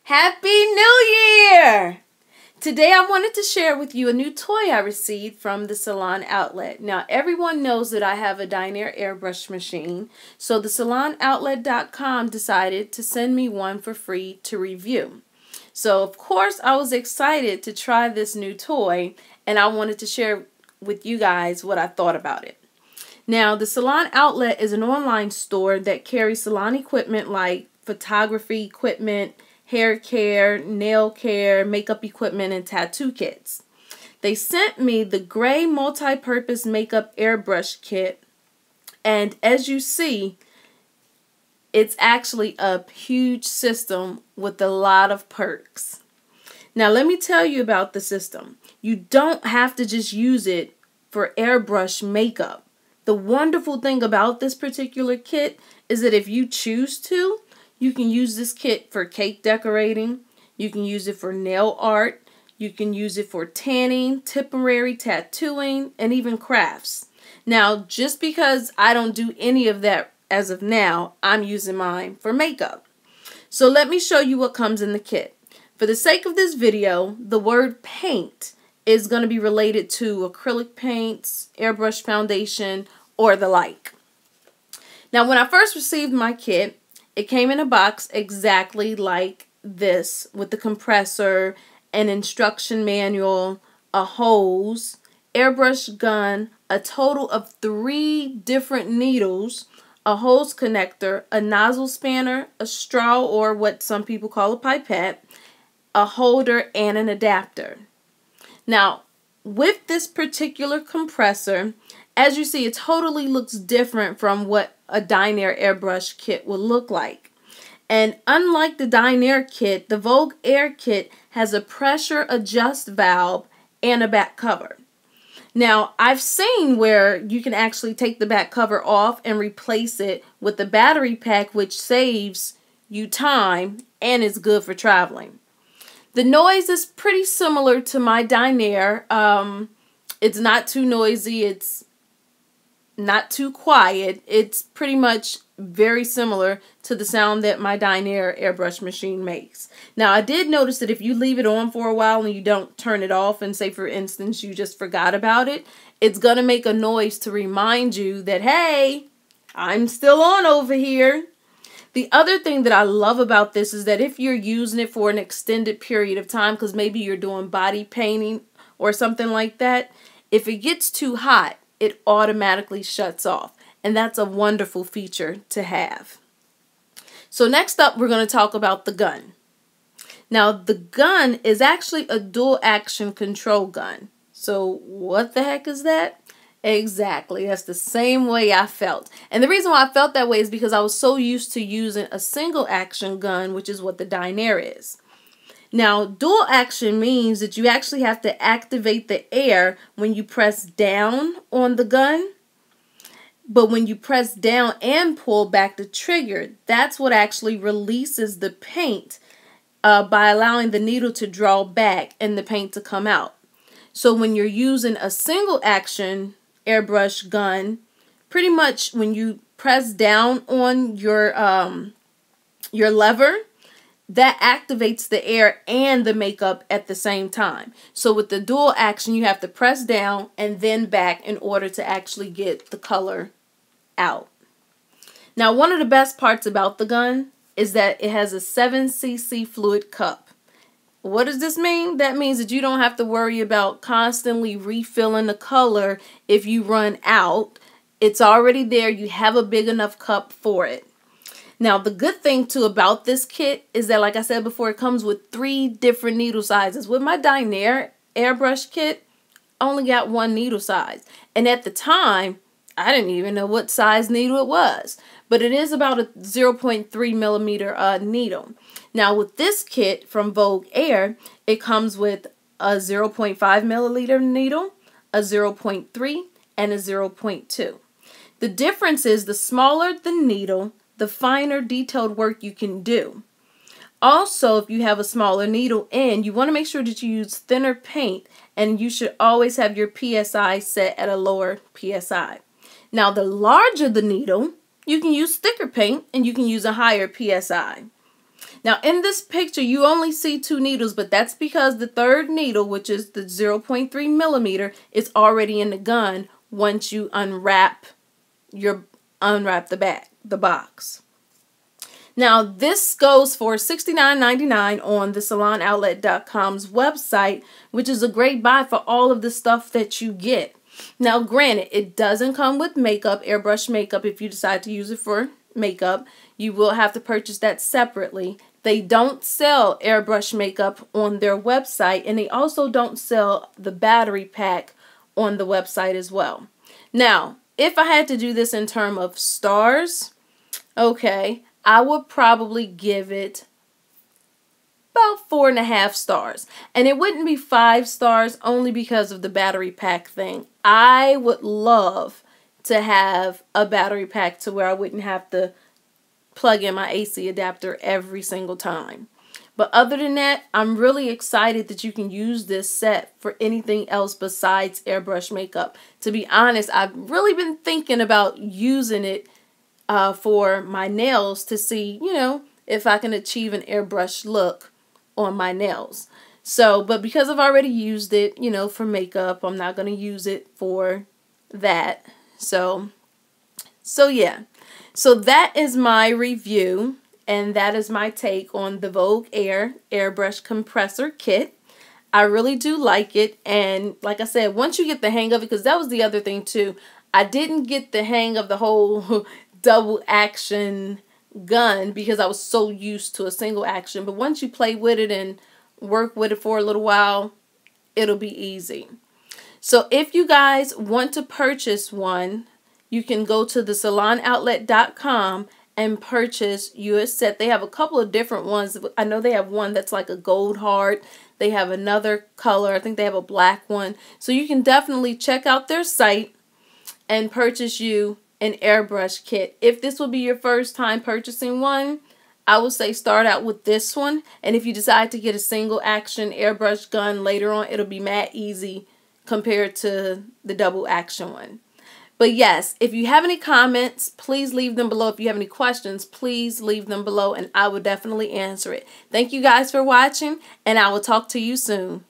Happy New Year! Today I wanted to share with you a new toy I received from the Salon Outlet. Now everyone knows that I have a Dynair airbrush machine, so the SalonOutlet.com decided to send me one for free to review. So of course I was excited to try this new toy, and I wanted to share with you guys what I thought about it. Now the Salon Outlet is an online store that carries salon equipment like photography equipment, hair care, nail care, makeup equipment, and tattoo kits. They sent me the gray multi-purpose makeup airbrush kit, and as you see, it's actually a huge system with a lot of perks. Now let me tell you about the system. You don't have to just use it for airbrush makeup. The wonderful thing about this particular kit is that if you choose to, you can use this kit for cake decorating, you can use it for nail art, you can use it for tanning, temporary tattooing, and even crafts. Now, just because I don't do any of that as of now, I'm using mine for makeup. So let me show you what comes in the kit. For the sake of this video, the word paint is going to be related to acrylic paints, airbrush foundation, or the like. Now, when I first received my kit, it came in a box exactly like this, with the compressor, an instruction manual, a hose, airbrush gun, a total of 3 different needles, a hose connector, a nozzle spanner, a straw, or what some people call a pipette, a holder, and an adapter. Now, with this particular compressor, as you see, it totally looks different from what a Dynair airbrush kit will look like. And unlike the Dynair kit, the Vogue Air kit has a pressure adjust valve and a back cover. Now, I've seen where you can actually take the back cover off and replace it with the battery pack, which saves you time and is good for traveling. The noise is pretty similar to my Dynair. It's not too noisy. It's not too quiet. It's pretty much very similar to the sound that my Dynair airbrush machine makes. Now, I did notice that if you leave it on for a while and you don't turn it off, and say for instance you just forgot about it, it's gonna make a noise to remind you that, hey, I'm still on over here. The other thing that I love about this is that if you're using it for an extended period of time, because maybe you're doing body painting or something like that, if it gets too hot, it automatically shuts off. And that's a wonderful feature to have. So next up, we're going to talk about the gun. Now, the gun is actually a dual action control gun. So what the heck is that? Exactly. That's the same way I felt. And the reason why I felt that way is because I was so used to using a single action gun, which is what the Dynair is. Now, dual action means that you actually have to activate the air when you press down on the gun. But when you press down and pull back the trigger, that's what actually releases the paint by allowing the needle to draw back and the paint to come out. So when you're using a single action airbrush gun, pretty much when you press down on your lever, that activates the air and the makeup at the same time. So with the dual action, you have to press down and then back in order to actually get the color out. Now, one of the best parts about the gun is that it has a 7cc fluid cup. What does this mean? That means that you don't have to worry about constantly refilling the color if you run out. It's already there. You have a big enough cup for it. Now, the good thing, too, about this kit is that, like I said before, it comes with 3 different needle sizes. With my Dynair airbrush kit, I only got 1 needle size. And at the time, I didn't even know what size needle it was. But it is about a 0.3 millimeter needle. Now, with this kit from Vogue Air, it comes with a 0.5 milliliter needle, a 0.3, and a 0.2. The difference is the smaller the needle, the finer detailed work you can do. Also, if you have a smaller needle end, you want to make sure that you use thinner paint, and you should always have your PSI set at a lower PSI. Now, the larger the needle, you can use thicker paint and you can use a higher PSI. Now in this picture you only see 2 needles, but that's because the third needle, which is the 0.3 millimeter, is already in the gun once you unwrap the box. Now this goes for $69.99 on the SalonOutlet.com's website, which is a great buy for all of the stuff that you get. Now granted, it doesn't come with makeup, airbrush makeup. If you decide to use it for makeup, you will have to purchase that separately. They don't sell airbrush makeup on their website, and they also don't sell the battery pack on the website as well. Now, if I had to do this in terms of stars, okay, I would probably give it about 4.5 stars. And it wouldn't be 5 stars only because of the battery pack thing. I would love to have a battery pack to where I wouldn't have to plug in my AC adapter every single time. But other than that, I'm really excited that you can use this set for anything else besides airbrush makeup. To be honest, I've really been thinking about using it for my nails to see, you know, if I can achieve an airbrush look on my nails. So, but because I've already used it, you know, for makeup, I'm not going to use it for that. So yeah. So that is my review, and that is my take on the Vogue Air Airbrush Compressor Kit. I really do like it, and like I said, once you get the hang of it, because that was the other thing too, I didn't get the hang of the whole double action gun because I was so used to a single action. But once you play with it and work with it for a little while, it'll be easy. So if you guys want to purchase one, you can go to the SalonOutlet.com and purchase your set. They have a couple of different ones. I know they have one that's like a gold heart. They have another color. I think they have a black one. So you can definitely check out their site and purchase you an airbrush kit. If this will be your first time purchasing one, I would say start out with this one. And if you decide to get a single action airbrush gun later on, it'll be mad easy compared to the double action one. But yes, if you have any comments, please leave them below. If you have any questions, please leave them below and I will definitely answer it. Thank you guys for watching, and I will talk to you soon.